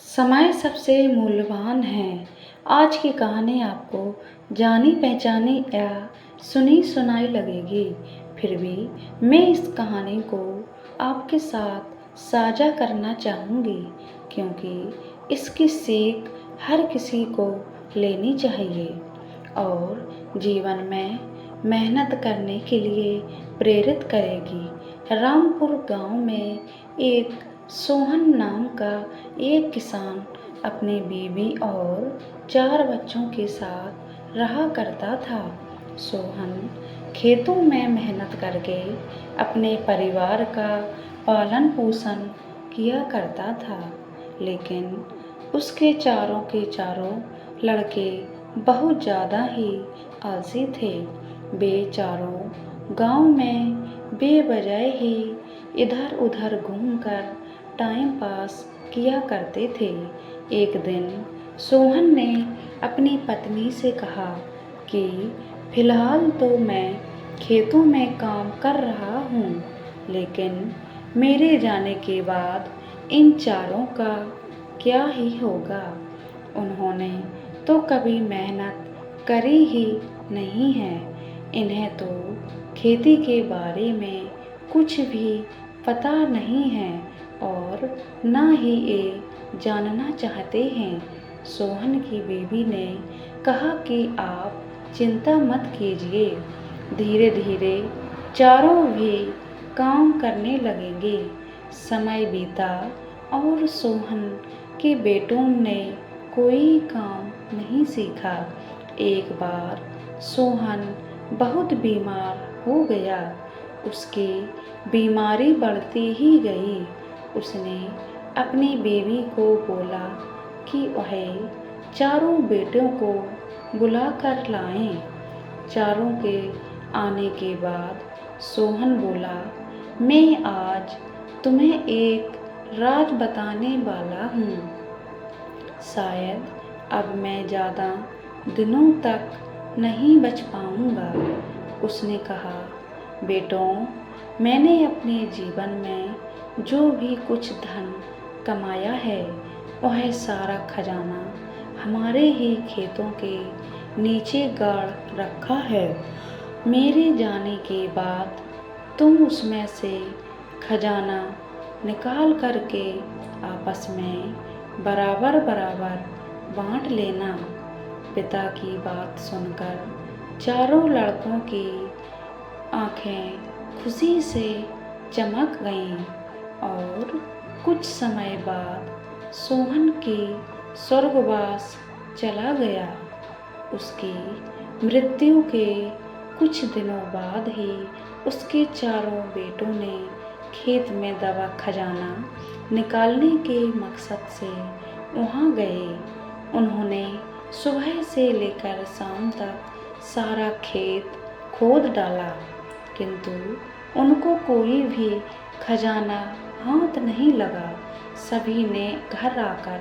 समय सबसे मूल्यवान है। आज की कहानी आपको जानी पहचानी या सुनी सुनाई लगेगी, फिर भी मैं इस कहानी को आपके साथ साझा करना चाहूँगी क्योंकि इसकी सीख हर किसी को लेनी चाहिए और जीवन में मेहनत करने के लिए प्रेरित करेगी। रामपुर गांव में एक सोहन नाम का एक किसान अपनी बीवी और 4 बच्चों के साथ रहा करता था। सोहन खेतों में मेहनत करके अपने परिवार का पालन पोषण किया करता था, लेकिन उसके चारों के चारों लड़के बहुत ज़्यादा ही आलसी थे। वे चारों गांव में बेवजह ही इधर उधर घूमकर टाइम पास किया करते थे। एक दिन सोहन ने अपनी पत्नी से कहा कि फिलहाल तो मैं खेतों में काम कर रहा हूँ, लेकिन मेरे जाने के बाद इन चारों का क्या ही होगा। उन्होंने तो कभी मेहनत करी ही नहीं है। इन्हें तो खेती के बारे में कुछ भी पता नहीं है और ना ही ये जानना चाहते हैं। सोहन की बीवी ने कहा कि आप चिंता मत कीजिए, धीरे धीरे चारों भी काम करने लगेंगे। समय बीता और सोहन के बेटों ने कोई काम नहीं सीखा। एक बार सोहन बहुत बीमार हो गया। उसकी बीमारी बढ़ती ही गई। उसने अपनी बीवी को बोला कि वह चारों बेटों को बुला कर लाएं। चारों के आने के बाद सोहन बोला, मैं आज तुम्हें एक राज बताने वाला हूँ। शायद अब मैं ज़्यादा दिनों तक नहीं बच पाऊँगा। उसने कहा, बेटों, मैंने अपने जीवन में जो भी कुछ धन कमाया है वह सारा खजाना हमारे ही खेतों के नीचे गाड़ रखा है। मेरे जाने के बाद तुम उसमें से खजाना निकाल करके आपस में बराबर बराबर बांट लेना। पिता की बात सुनकर चारों लड़कों की आंखें खुशी से चमक गईं और कुछ समय बाद सोहन की स्वर्गवास चला गया। उसकी मृत्यु के कुछ दिनों बाद ही उसके चारों बेटों ने खेत में दबा खजाना निकालने के मकसद से वहाँ गए। उन्होंने सुबह से लेकर शाम तक सारा खेत खोद डाला, किंतु उनको कोई भी खजाना हाथ नहीं लगा। सभी ने घर आकर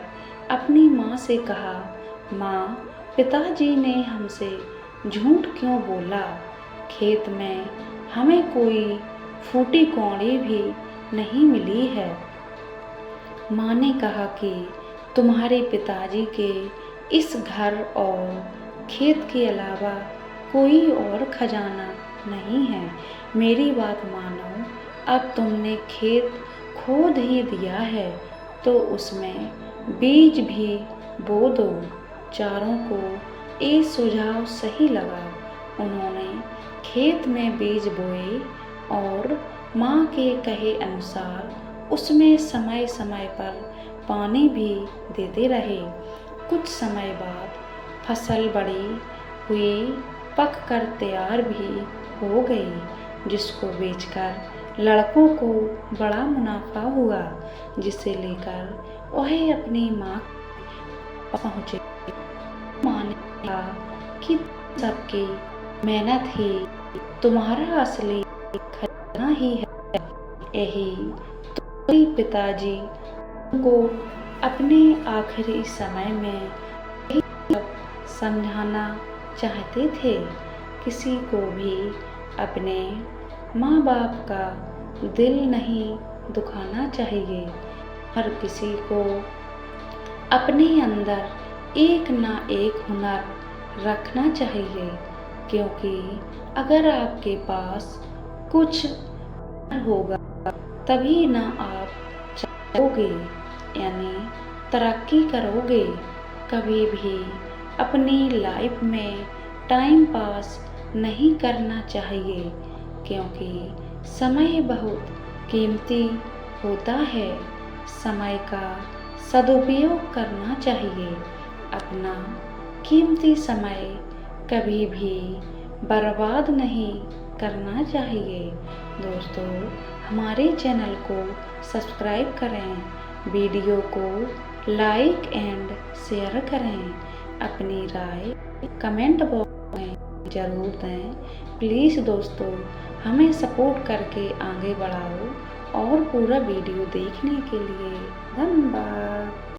अपनी माँ से कहा, माँ, पिताजी ने हमसे झूठ क्यों बोला? खेत में हमें कोई फूटी कौड़ी भी नहीं मिली है। माँ ने कहा कि तुम्हारे पिताजी के इस घर और खेत के अलावा कोई और खजाना नहीं है। मेरी बात मानो, अब तुमने खेत खोद ही दिया है तो उसमें बीज भी बो दो। चारों को ये सुझाव सही लगा। उन्होंने खेत में बीज बोए और माँ के कहे अनुसार उसमें समय समय पर पानी भी देते रहे। कुछ समय बाद फसल बड़ी हुई, पक कर तैयार भी हो गई, जिसको बेचकर लड़कों को बड़ा मुनाफा हुआ, जिसे लेकर वह अपनी माँ पहुँचे। माँ ने कहा कि सबकी मेहनत ही तुम्हारा असली खजाना ही है। यही तुम्हारे पिताजी को अपने आखिरी समय में यही सब समझाना चाहते थे। किसी को भी अपने माँ बाप का दिल नहीं दुखाना चाहिए। हर किसी को अपने अंदर एक ना एक हुनर रखना चाहिए, क्योंकि अगर आपके पास कुछ होगा तभी ना आप चलोगे, यानी तरक्की करोगे। कभी भी अपनी लाइफ में टाइम पास नहीं करना चाहिए, क्योंकि समय बहुत कीमती होता है। समय का सदुपयोग करना चाहिए। अपना कीमती समय कभी भी बर्बाद नहीं करना चाहिए। दोस्तों, हमारे चैनल को सब्सक्राइब करें, वीडियो को लाइक एंड शेयर करें। अपनी राय कमेंट बॉक्स में ज़रूर दें। प्लीज़ दोस्तों, हमें सपोर्ट करके आगे बढ़ाओ और पूरा वीडियो देखने के लिए धन्यवाद।